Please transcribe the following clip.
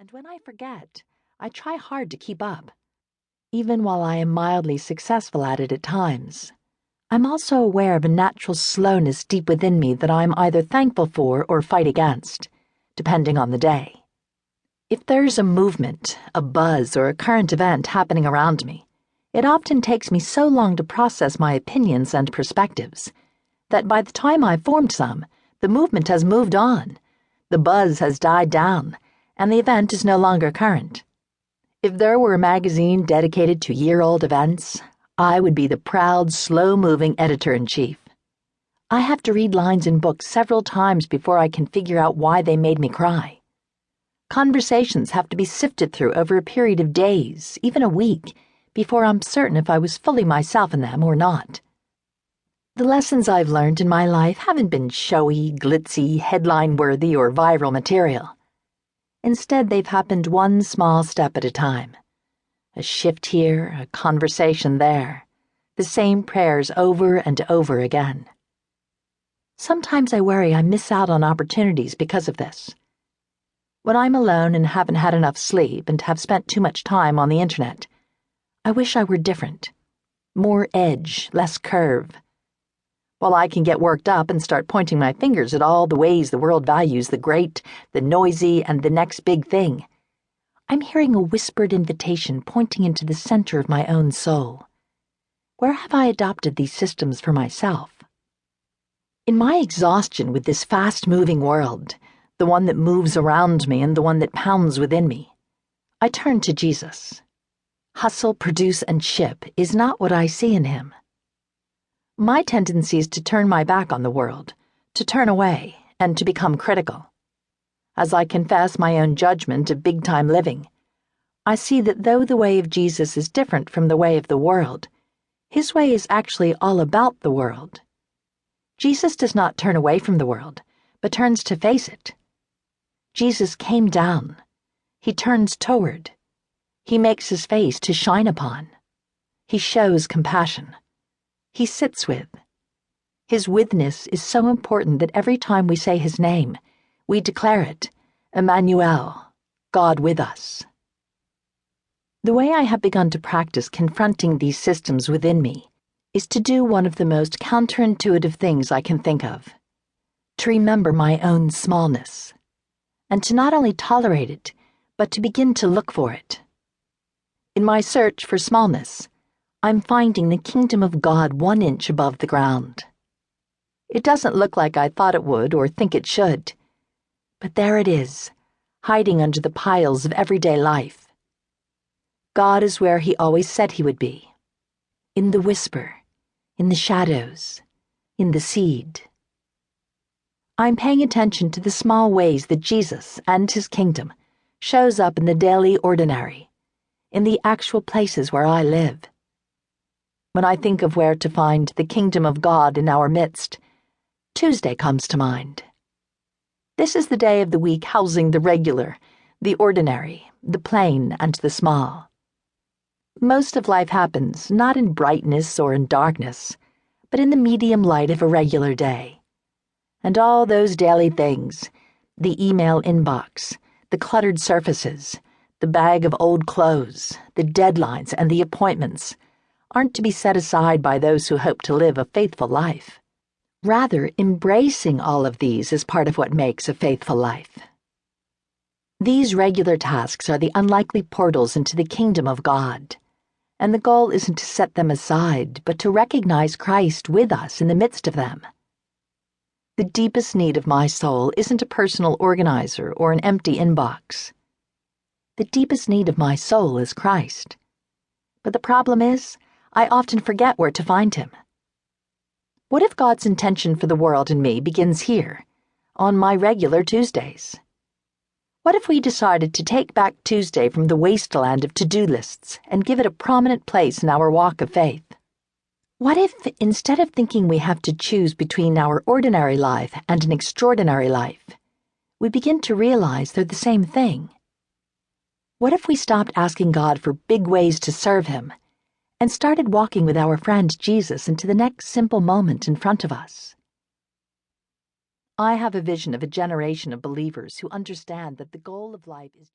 and when I forget, I try hard to keep up. Even while I am mildly successful at it at times, I'm also aware of a natural slowness deep within me that I'm either thankful for or fight against, depending on the day. If there's a movement, a buzz, or a current event happening around me, it often takes me so long to process my opinions and perspectives that by the time I've formed some, the movement has moved on, the buzz has died down, and the event is no longer current. If there were a magazine dedicated to year-old events, I would be the proud, slow-moving editor-in-chief. I have to read lines in books several times before I can figure out why they made me cry. Conversations have to be sifted through over a period of days, even a week, before I'm certain if I was fully myself in them or not. The lessons I've learned in my life haven't been showy, glitzy, headline-worthy, or viral material. Instead, they've happened one small step at a time. A shift here, a conversation there, the same prayers over and over again. Sometimes I worry I miss out on opportunities because of this. When I'm alone and haven't had enough sleep and have spent too much time on the internet, I wish I were different. More edge, less curve. While I can get worked up and start pointing my fingers at all the ways the world values the great, the noisy, and the next big thing, I'm hearing a whispered invitation pointing into the center of my own soul. Where have I adopted these systems for myself? In my exhaustion with this fast-moving world, the one that moves around me and the one that pounds within me, I turn to Jesus. Hustle, produce, and ship is not what I see in him. My tendency is to turn my back on the world, to turn away, and to become critical. As I confess my own judgment of big-time living, I see that though the way of Jesus is different from the way of the world, his way is actually all about the world. Jesus does not turn away from the world, but turns to face it. Jesus came down. He turns toward. He makes his face to shine upon. He shows compassion. He sits with. His withness is so important that every time we say his name, we declare it, Emmanuel, God with us. The way I have begun to practice confronting these systems within me is to do one of the most counterintuitive things I can think of, to remember my own smallness, and to not only tolerate it, but to begin to look for it. In my search for smallness, I'm finding the kingdom of God 1 inch above the ground. It doesn't look like I thought it would or think it should, but there it is, hiding under the piles of everyday life. God is where he always said he would be, in the whisper, in the shadows, in the seed. I'm paying attention to the small ways that Jesus and his kingdom shows up in the daily ordinary, in the actual places where I live. When I think of where to find the kingdom of God in our midst, Tuesday comes to mind. This is the day of the week housing the regular, the ordinary, the plain, and the small. Most of life happens not in brightness or in darkness, but in the medium light of a regular day. And all those daily things, the email inbox, the cluttered surfaces, the bag of old clothes, the deadlines, and the appointments, aren't to be set aside by those who hope to live a faithful life. Rather, embracing all of these is part of what makes a faithful life. These regular tasks are the unlikely portals into the kingdom of God, and the goal isn't to set them aside, but to recognize Christ with us in the midst of them. The deepest need of my soul isn't a personal organizer or an empty inbox. The deepest need of my soul is Christ. But the problem is, I often forget where to find him. What if God's intention for the world and me begins here, on my regular Tuesdays? What if we decided to take back Tuesday from the wasteland of to-do lists and give it a prominent place in our walk of faith? What if, instead of thinking we have to choose between our ordinary life and an extraordinary life, we begin to realize they're the same thing? What if we stopped asking God for big ways to serve him and started walking with our friend Jesus into the next simple moment in front of us? I have a vision of a generation of believers who understand that the goal of life is